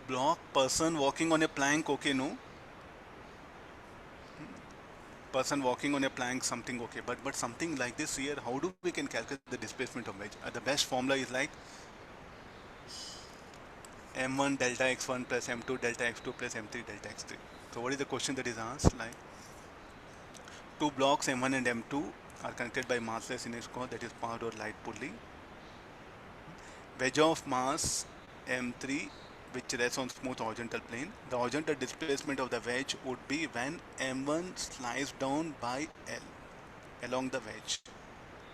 block, person walking on a plank, okay, no. Person walking on a plank, something okay. But something like this here, how do we can calculate the displacement of wedge? The best formula is like m1 delta x1 plus m2 delta x2 plus m3 delta x3. So what is the question that is asked? Like two blocks m1 and m2 are connected by massless inner core, that is powered or light pulley. Wedge of mass m3 which rests on smooth horizontal plane. The horizontal displacement of the wedge would be when m1 slides down by L along the wedge.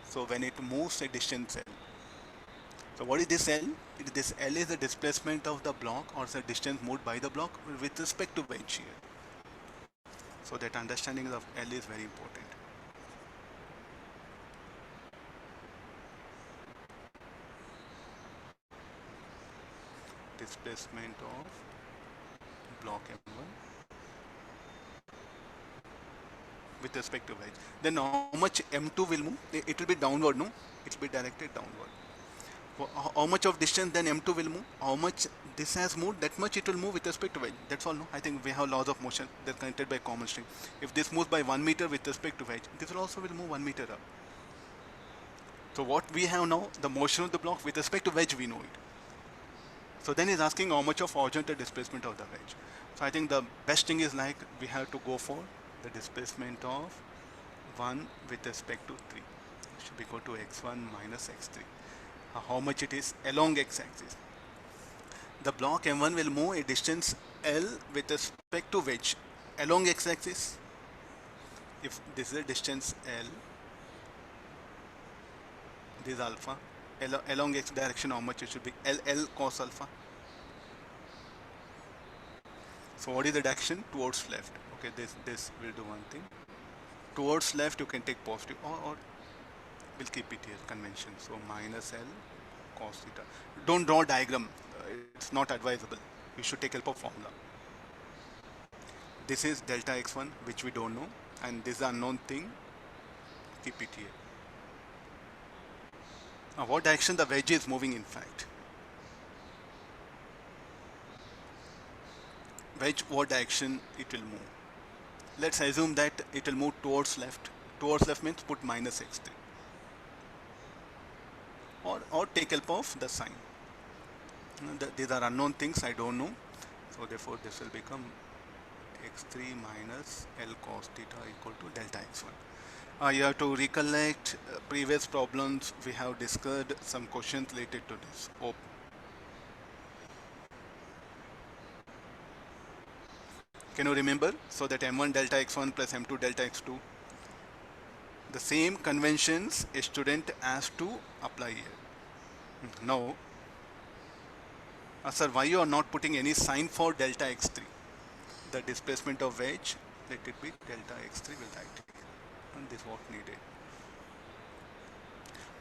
So when it moves a distance L. So what is this L? This L is the displacement of the block or the distance moved by the block with respect to wedge here. So that understanding of L is very important. Displacement of block M1 with respect to wedge. Then how much M2 will move? It will be downward, no? It will be directed downward. How much of distance then M2 will move? How much this has moved, that much it will move with respect to wedge. That's all, no? I think we have laws of motion. They're connected by common string. If this moves by 1 meter with respect to wedge, this will also will move 1 meter up. So what we have now, the motion of the block with respect to wedge, we know it. So then he's asking how much of horizontal displacement of the wedge. So I think the best thing is like we have to go for the displacement of 1 with respect to 3. It should be equal to x1 minus x3. How much it is along x-axis. The block M1 will move a distance L with respect to wedge along x-axis. If this is a distance L, this is alpha. Along x direction, how much it should be? L cos alpha. So what is the direction? Towards left. Okay, this will do one thing. Towards left, you can take positive, or we'll keep it here, convention. So minus L cos theta. Don't draw diagram. It's not advisable. You should take help of formula. This is delta x1, which we don't know, and this is unknown thing. Keep it here. Now, what direction the wedge is moving? In fact, wedge, what direction it will move? Let's assume that it will move towards left. Towards left means put minus x3, or take help of the sign. These are unknown things, I don't know. So therefore this will become x3 minus L cos theta equal to delta x1. You have to recollect previous problems we have discussed, some questions related to this. Can you remember? So that m1 delta x1 plus m2 delta x2, the same conventions a student has to apply here. Now, sir, why you are not putting any sign for delta x3? The displacement of wedge, let it be delta x3, will write here. And this is what needed.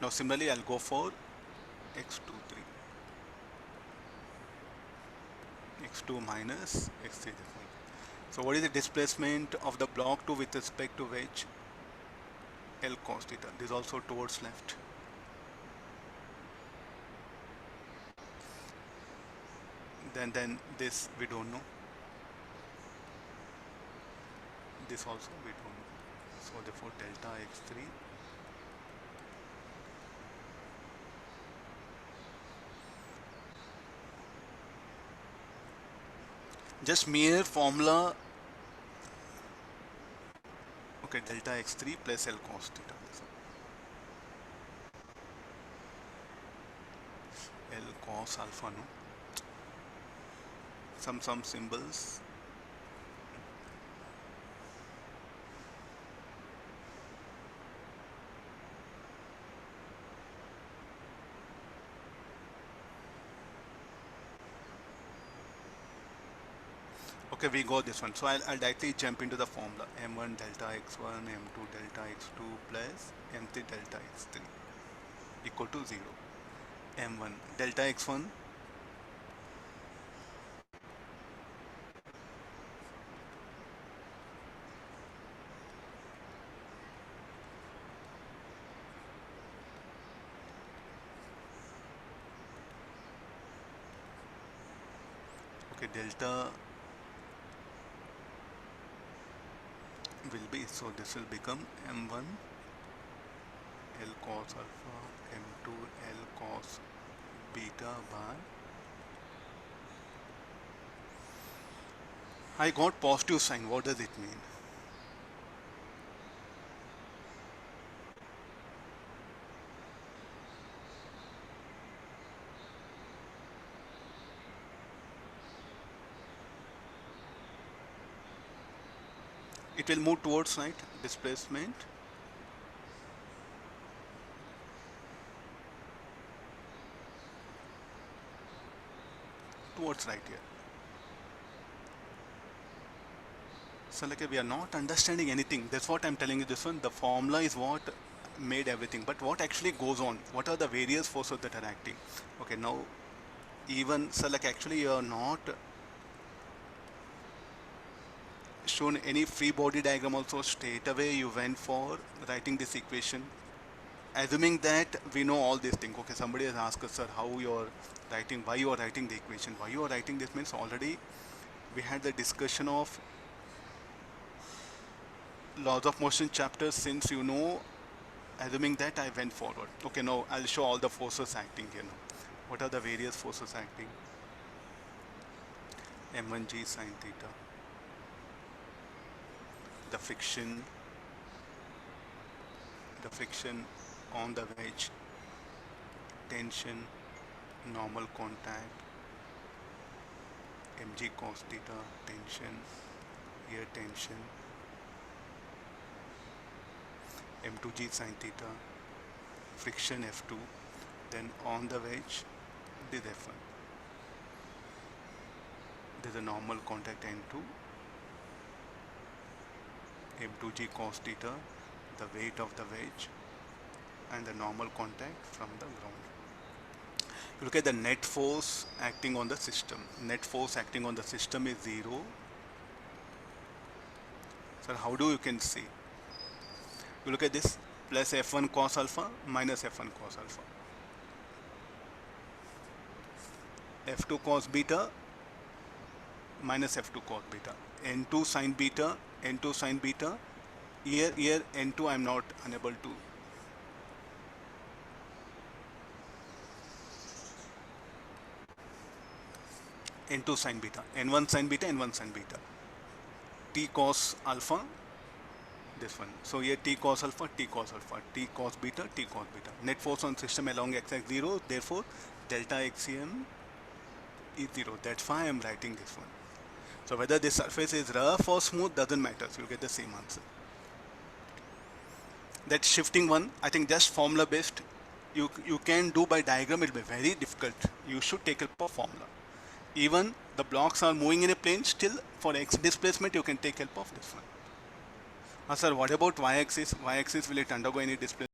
Now similarly, I'll go for x23, x2 minus x3. So what is the displacement of the block 2 with respect to wedge? L cos theta. This is also towards left. Then this we don't know. This also we don't know. So therefore delta x3 just mere formula. Okay, delta x3 plus L cos theta. L cos alpha, no? Some symbols. Okay, we go this one. So I'll directly jump into the formula. M1 delta x1, M2 delta x2 plus M3 delta x3 equal to 0. M1 delta x1, Okay, delta will be, so this will become m1 L cos alpha, m2 L cos beta by, I got positive sign. What does it mean? It will move towards right, displacement. Towards right here. So like we are not understanding anything. That's what I'm telling you this one. The formula is what made everything. But what actually goes on? What are the various forces that are acting? Okay, now even, so like actually you are not shown any free body diagram also. Straight away you went for writing this equation. Assuming that we know all these things. Okay, somebody has asked us, sir, how you are writing, why you are writing the equation, why you are writing this, means already we had the discussion of laws of motion chapter. Since you know, assuming that I went forward. Okay, now I'll show all the forces acting here now. What are the various forces acting? m1g sine theta, the friction on the wedge, tension, normal contact, mg cos theta, tension, here tension, m2g sine theta, friction F2, then on the wedge, this F1. This is a normal contact N2, m2g cos theta, the weight of the wedge, and the normal contact from the ground. You look at the net force acting on the system. Net force acting on the system is 0. So how do you can see? You look at this, plus F1 cos alpha minus F1 cos alpha. F2 cos beta minus F2 cos beta. N2 sin beta, N2 sin beta. Here N2 I am not unable to. N2 sin beta, N1 sin beta, N1 sin beta. T cos alpha, this one. So here T cos alpha, T cos alpha, T cos beta, T cos beta. Net force on system along x-axis 0. Therefore, delta XCM is 0. That's why I am writing this one. So whether this surface is rough or smooth doesn't matter. So you get the same answer. That shifting one, I think just formula based. You can do by diagram. It will be very difficult. You should take help of formula. Even the blocks are moving in a plane, still for x displacement you can take help of this one. Sir, what about y-axis? Y-axis, will it undergo any displacement?